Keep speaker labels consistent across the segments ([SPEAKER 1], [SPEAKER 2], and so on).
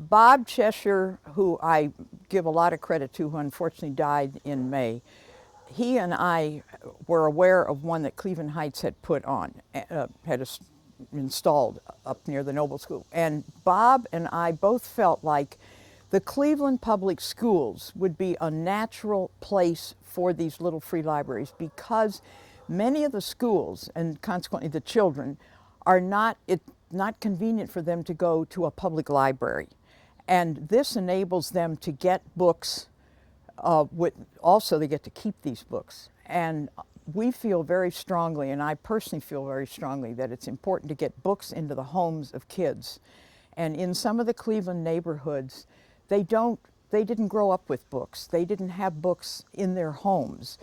[SPEAKER 1] Bob Cheshire, who I give a lot of credit to, who unfortunately died in May, he and I were aware of one that Cleveland Heights had put on, installed up near the Noble School. And Bob and I both felt like the Cleveland Public Schools would be a natural place for these little free libraries, because many of the schools, and consequently the children, are not convenient for them to go to a public library. And this enables them to get books. Also, they get to keep these books. And we feel very strongly, and I personally feel very strongly, that it's important to get books into the homes of kids. And in some of the Cleveland neighborhoods, they didn't grow up with books. They didn't have books in their homes.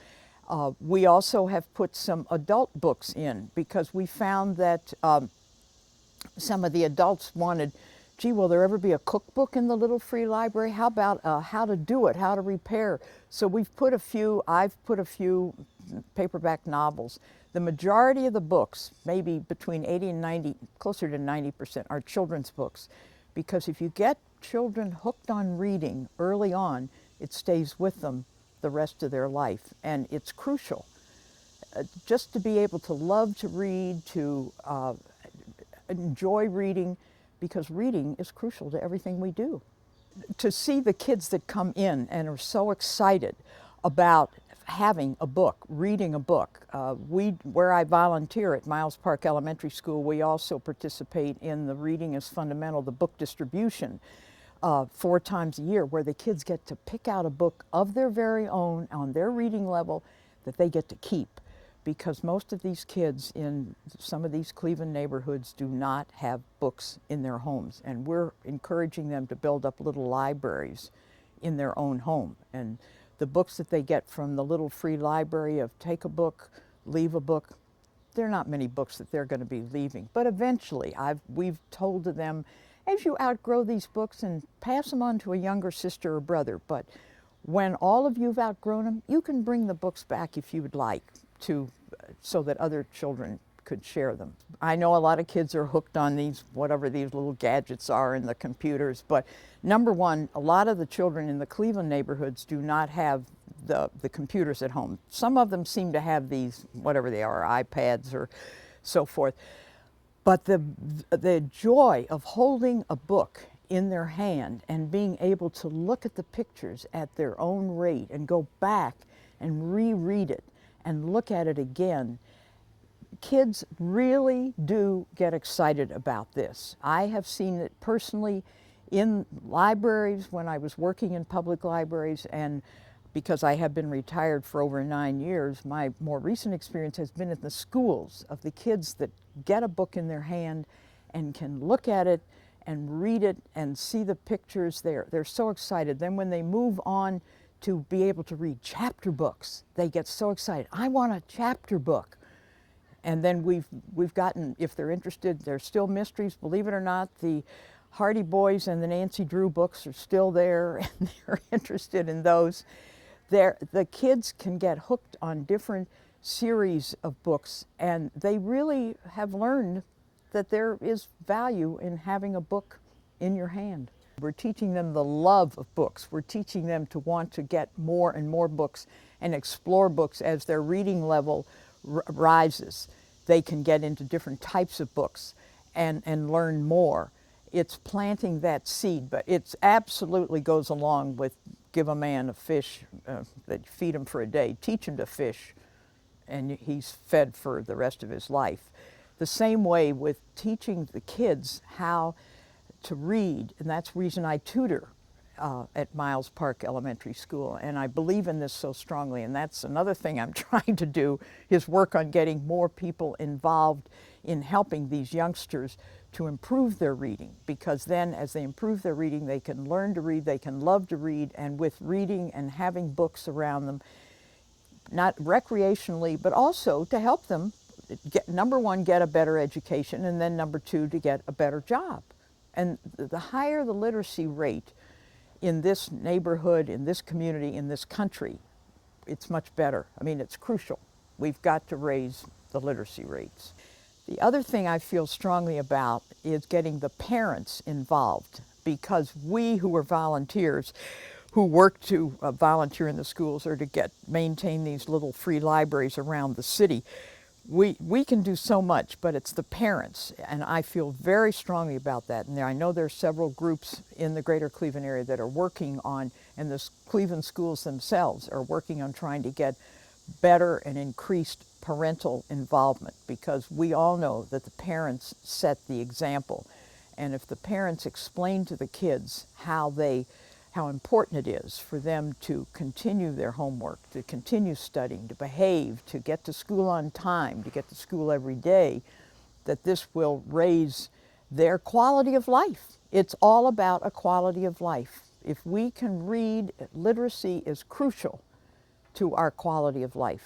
[SPEAKER 1] We also have put some adult books in, because we found that some of the adults wanted, gee, will there ever be a cookbook in the little free library? How about how to do it, how to repair? So I've put a few paperback novels. The majority of the books, maybe between 80 and 90, closer to 90%, are children's books. Because if you get children hooked on reading early on, it stays with them the rest of their life. And it's crucial just to be able to love to read, to enjoy reading, because reading is crucial to everything we do. To see the kids that come in and are so excited about having a book, reading a book. Where I volunteer at Miles Park Elementary School, we also participate in the Reading is Fundamental, the book distribution, 4 times a year, where the kids get to pick out a book of their very own on their reading level that they get to keep. Because most of these kids in some of these Cleveland neighborhoods do not have books in their homes. And we're encouraging them to build up little libraries in their own home. And the books that they get from the little free library of take a book, leave a book, there are not many books that they're going to be leaving. But eventually, we've told to them, as you outgrow these books, and pass them on to a younger sister or brother. But when all of you've outgrown them, you can bring the books back if you would like, so that other children could share them. I know a lot of kids are hooked on these, whatever these little gadgets are in the computers, but number one, a lot of the children in the Cleveland neighborhoods do not have the computers at home. Some of them seem to have these, whatever they are, iPads or so forth. But the joy of holding a book in their hand and being able to look at the pictures at their own rate and go back and reread it and look at it again, kids really do get excited about this. I have seen it personally in libraries when I was working in public libraries, and because I have been retired for over 9 years, my more recent experience has been in the schools of the kids that get a book in their hand and can look at it and read it and see the pictures. They're so excited. Then when they move on to be able to read chapter books, they get so excited. I want a chapter book. And then we've gotten, if they're interested, there's still mysteries. Believe it or not, the Hardy Boys and the Nancy Drew books are still there, and they're interested in those. The kids can get hooked on different series of books, and they really have learned that there is value in having a book in your hand. We're teaching them the love of books. We're teaching them to want to get more and more books and explore books as their reading level rises. They can get into different types of books and learn more. It's planting that seed, but it absolutely goes along with give a man a fish, that feed him for a day, teach him to fish, and he's fed for the rest of his life. The same way with teaching the kids how to read, and that's the reason I tutor at Miles Park Elementary School, and I believe in this so strongly, and that's another thing I'm trying to do, is work on getting more people involved in helping these youngsters to improve their reading, because then as they improve their reading, they can learn to read, they can love to read, and with reading and having books around them, not recreationally, but also to help them number one, get a better education, and then number two, to get a better job. And the higher the literacy rate in this neighborhood, in this community, in this country, it's much better. I mean, it's crucial. We've got to raise the literacy rates. The other thing I feel strongly about is getting the parents involved. because we who are volunteers, who work to volunteer in the schools or to maintain these little free libraries around the city, we can do so much, but it's the parents, and I feel very strongly about that. And I know there are several groups in the greater Cleveland area that are working on, and the Cleveland schools themselves are working on trying to get better and increased parental involvement, because we all know that the parents set the example. And if the parents explain to the kids how important it is for them to continue their homework, to continue studying, to behave, to get to school on time, to get to school every day, that this will raise their quality of life. It's all about a quality of life. If we can read, literacy is crucial to our quality of life.